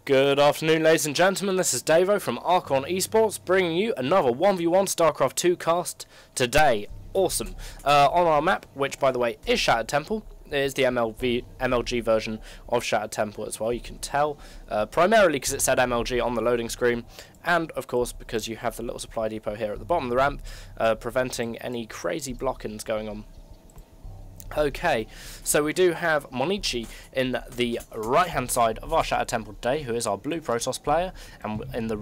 Good afternoon, ladies and gentlemen. This is Davo from Esports, bringing you another 1v1 StarCraft 2 cast today. Awesome. On our map, which by the way is Shattered Temple, it is the MLG version of Shattered Temple as well. You can tell primarily because it said MLG on the loading screen, and of course because you have the little supply depot here at the bottom of the ramp, preventing any crazy block-ins going on. Okay, so we do have Monchi in the right hand side of our Shattered Temple today, who is our blue Protoss player, and in the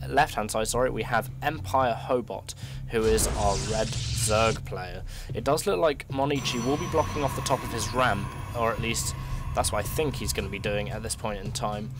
left hand side, sorry, we have EmpireHobot, who is our red Zerg player. It does look like Monchi will be blocking off the top of his ramp, or at least that's what I think he's going to be doing at this point in time.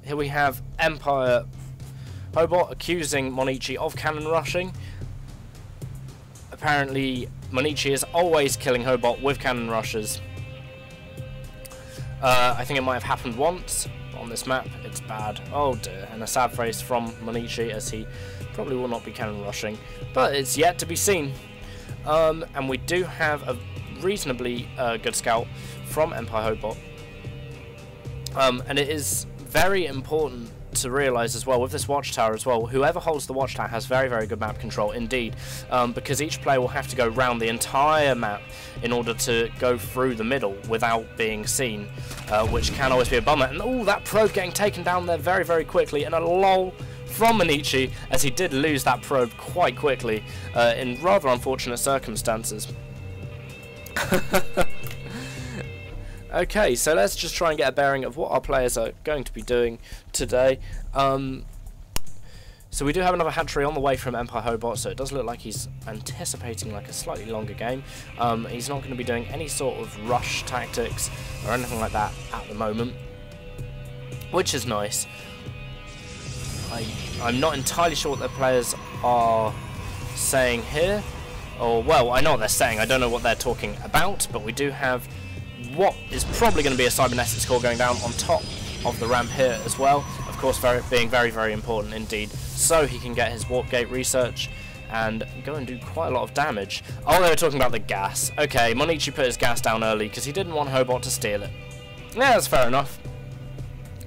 Here we have EmpireHobot accusing Monchi of cannon rushing. Apparently, Monchi is always killing Hobot with cannon rushes. I think it might have happened once on this map. It's bad. Oh dear. And a sad phrase from Monchi, as he probably will not be cannon rushing. But it's yet to be seen. And we do have a reasonably good scout from EmpireHobot. And it is very important to realise as well with this watchtower as well, whoever holds the watchtower has very, very good map control indeed, because each player will have to go round the entire map in order to go through the middle without being seen, which can always be a bummer. And oh, that probe getting taken down there very, very quickly, and a lol from Monchi, as he did lose that probe quite quickly in rather unfortunate circumstances. Okay, so let's just try and get a bearing of what our players are going to be doing today. So we do have another hatchery on the way from EmpireHobot, so it does look like he's anticipating like a slightly longer game. He's not going to be doing any sort of rush tactics or anything like that at the moment, which is nice. I'm not entirely sure what the players are saying here, or well, I know what they're saying, I don't know what they're talking about, but we do have what is probably going to be a cybernetics core going down on top of the ramp here as well, of course being very, very important indeed, so he can get his warp gate research and go and do quite a lot of damage. Oh, they were talking about the gas. Okay, Monchi put his gas down early because he didn't want Hobot to steal it. Yeah, that's fair enough.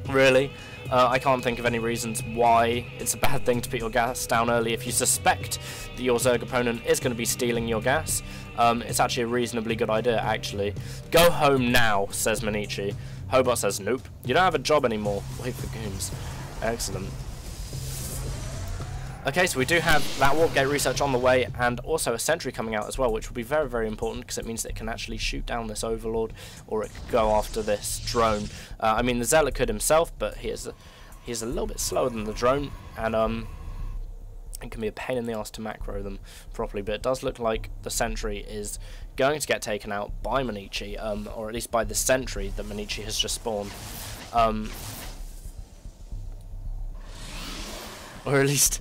Really, I can't think of any reasons why it's a bad thing to put your gas down early if you suspect that your Zerg opponent is going to be stealing your gas. It's actually a reasonably good idea, actually. Go home now, says Monchi. Hobot says, nope, you don't have a job anymore. Wait for goons. Excellent. Okay, so we do have that warp gate research on the way, and also a sentry coming out as well, which will be very, very important because it means that it can actually shoot down this overlord, or it could go after this drone. I mean, the zealot could himself, but he is a little bit slower than the drone, and it can be a pain in the ass to macro them properly. But it does look like the sentry is going to get taken out by Monchi, or at least by the sentry that Monchi has just spawned, or at least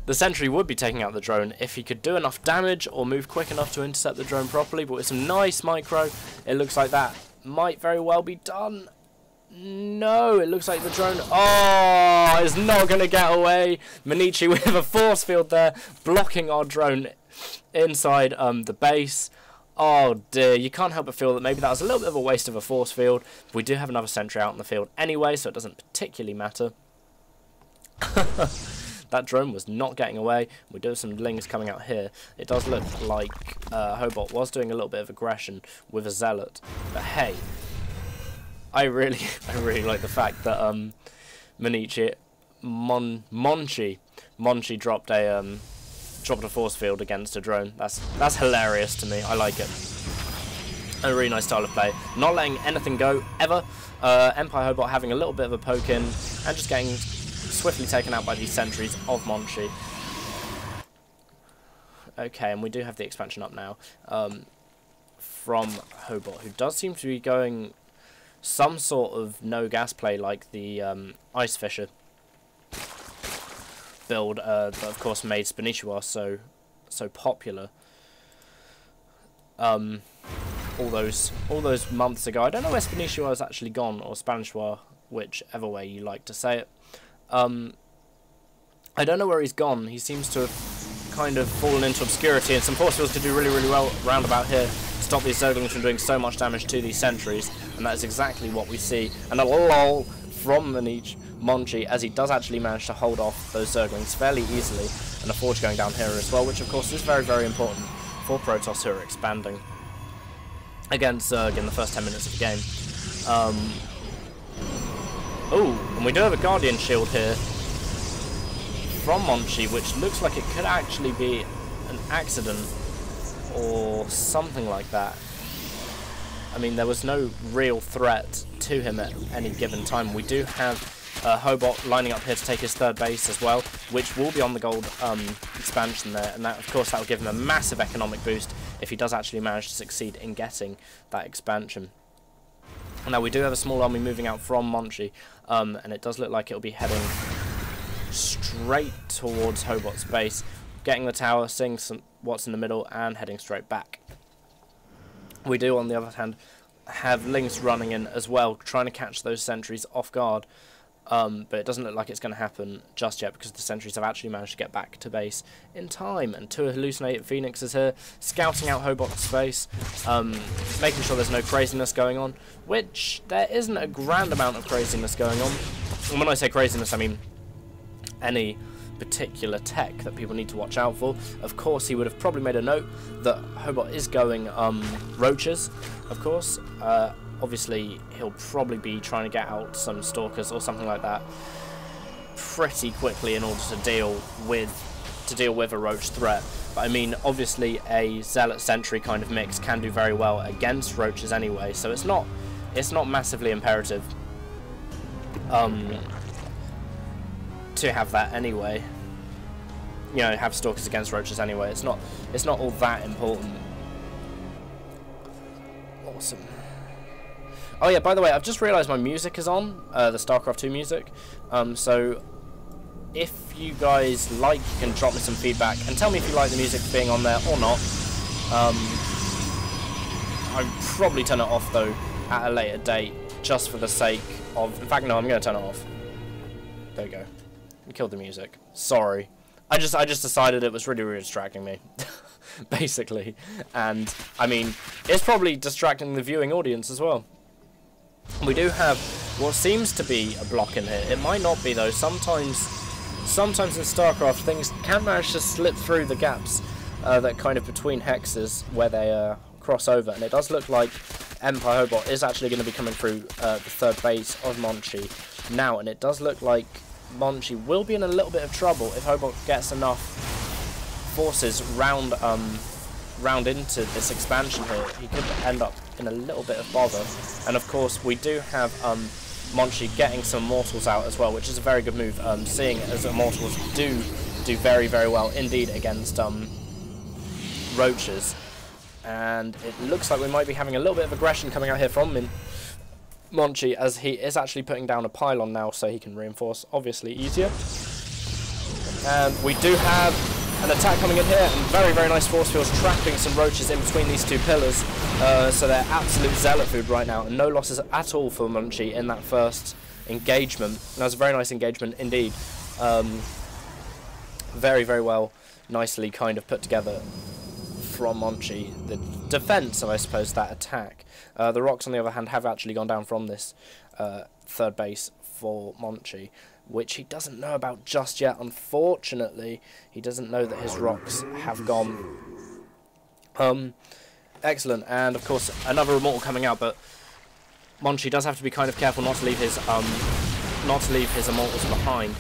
the sentry would be taking out the drone if he could do enough damage or move quick enough to intercept the drone properly. But with some nice micro, it looks like that might very well be done. No, it looks like the drone, oh, is not going to get away. Monchi with a force field there, blocking our drone inside the base. Oh dear, you can't help but feel that maybe that was a little bit of a waste of a force field. We do have another sentry out in the field anyway, so it doesn't particularly matter. That drone was not getting away. We do have some lings coming out here. It does look like Hobot was doing a little bit of aggression with a zealot. But hey, I really like the fact that Monchi dropped a force field against a drone. That's hilarious to me. I like it. A really nice style of play. Not letting anything go ever. EmpireHobot having a little bit of a poke in and just getting swiftly taken out by these sentries of Monchi. Okay, and we do have the expansion up now from Hobot, who does seem to be going some sort of no gas play like the Ice Fisher build that of course made Spanichua so popular all those months ago. I don't know where Spanichua has actually gone, or Spanichua, whichever way you like to say it. I don't know where he's gone. He seems to have kind of fallen into obscurity, and some force fields could do really, really well round about here to stop these Zerglings from doing so much damage to these sentries, and that is exactly what we see. And a lol from Monchi, as he does actually manage to hold off those Zerglings fairly easily, and a Forge going down here as well, which of course is very, very important for Protoss, who are expanding against Zerg in the first 10 minutes of the game. Oh, and we do have a Guardian Shield here from Monchi, which looks like it could actually be an accident or something like that. I mean, there was no real threat to him at any given time. We do have Hobot lining up here to take his third base as well, which will be on the gold expansion there, and that, of course, that will give him a massive economic boost if he does actually manage to succeed in getting that expansion. Now, we do have a small army moving out from Monchi, and it does look like it'll be heading straight towards Hobot's base, getting the tower, seeing what's in the middle, and heading straight back. We do, on the other hand, have Lynx running in as well, trying to catch those sentries off guard, but it doesn't look like it's going to happen just yet, because the sentries have actually managed to get back to base in time, and two hallucinated Phoenixes here, scouting out Hobot's base, making sure there's no craziness going on, which there isn't a grand amount of craziness going on. And when I say craziness, I mean any particular tech that people need to watch out for. Of course, he would have probably made a note that Hobot is going roaches, of course. Obviously, he'll probably be trying to get out some stalkers or something like that pretty quickly in order to deal with a roach threat. But I mean, obviously, a zealot sentry kind of mix can do very well against roaches anyway, so it's not massively imperative to have that anyway. You know, have stalkers against roaches anyway. It's not all that important. Awesome. Oh yeah, by the way, I've just realised my music is on, the StarCraft 2 music. So if you guys like, you can drop me some feedback and tell me if you like the music being on there or not. I'll probably turn it off though at a later date, just for the sake of. In fact, no, I'm going to turn it off. There we go. I killed the music. Sorry. I just decided it was really, really distracting me, basically. And I mean, it's probably distracting the viewing audience as well. We do have what seems to be a block in here. It might not be though. Sometimes in StarCraft things can manage to slip through the gaps that kind of between hexes where they cross over, and it does look like EmpireHobot is actually going to be coming through the third base of Monchi now, and it does look like Monchi will be in a little bit of trouble if Hobot gets enough forces round into this expansion here. He could end up in a little bit of bother. And of course, we do have Monchi getting some Immortals out as well, which is a very good move, seeing as Immortals do very, very well indeed against roaches. And it looks like we might be having a little bit of aggression coming out here from Monchi, as he is actually putting down a pylon now so he can reinforce, obviously easier. And we do have an attack coming in here, and very, very nice force fields trapping some roaches in between these two pillars, so they're absolute zealot food right now, and no losses at all for Monchi in that first engagement. That was a very nice engagement indeed. Very, very well, nicely kind of put together from Monchi. The defense of, I suppose, that attack. The rocks, on the other hand, have actually gone down from this third base for Monchi, which he doesn't know about just yet, unfortunately. He doesn't know that his rocks have gone. Excellent, and of course another Immortal coming out, but Monchi does have to be kind of careful not to leave his Immortals behind,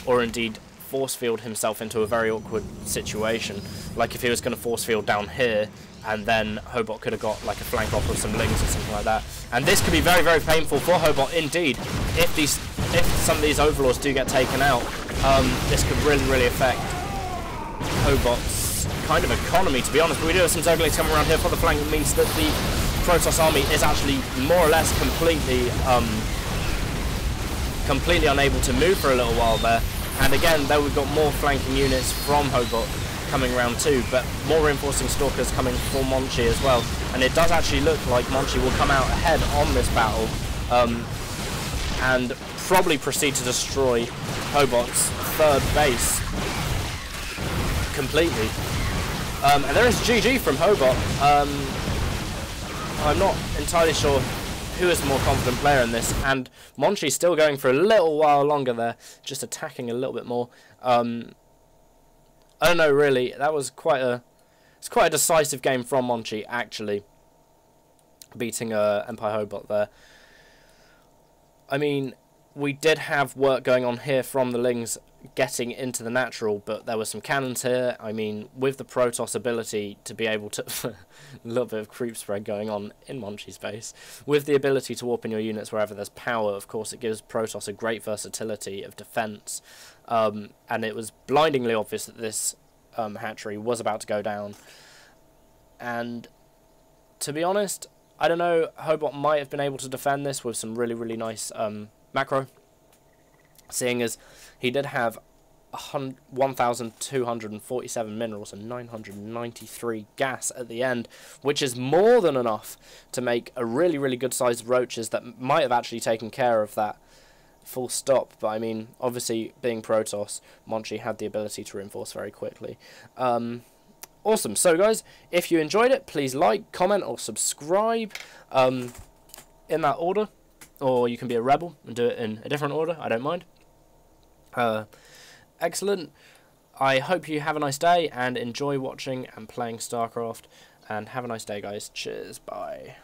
or indeed force field himself into a very awkward situation. Like if he was going to force field down here, and then Hobot could have got like a flank off of some Lings or something like that. And this could be very, very painful for Hobot indeed. If some of these Overlords do get taken out, this could really, really affect Hobot's kind of economy, to be honest. But we do have some Zerglings coming around here for the flank. It means that the Protoss army is actually more or less completely unable to move for a little while there. And again, there we've got more flanking units from Hobot coming around too, but more reinforcing stalkers coming for Monchi as well. And it does actually look like Monchi will come out ahead on this battle, and probably proceed to destroy Hobot's third base completely. And there is GG from Hobot. I'm not entirely sure who is the more confident player in this, and Monchi's still going for a little while longer there, just attacking a little bit more. I don't know, really, that was quite a decisive game from Monchi, actually, beating EmpireHobot there. I mean, we did have work going on here from the Lings getting into the natural, but there were some cannons here. I mean, with the Protoss ability to be able to... a little bit of creep spread going on in Monchi's base. With the ability to warp in your units wherever there's power, of course, it gives Protoss a great versatility of defense. And it was blindingly obvious that this hatchery was about to go down. And to be honest, I don't know, Hobot might have been able to defend this with some really, really nice macro, seeing as he did have 1,247 minerals and 993 gas at the end, which is more than enough to make a really, really good sized roaches that might have actually taken care of that full stop. But I mean, obviously being Protoss, Monchi had the ability to reinforce very quickly. Awesome. So guys, if you enjoyed it, please like, comment or subscribe in that order, or you can be a rebel and do it in a different order, I don't mind. Excellent. I hope you have a nice day and enjoy watching and playing StarCraft, and have a nice day guys. Cheers, bye.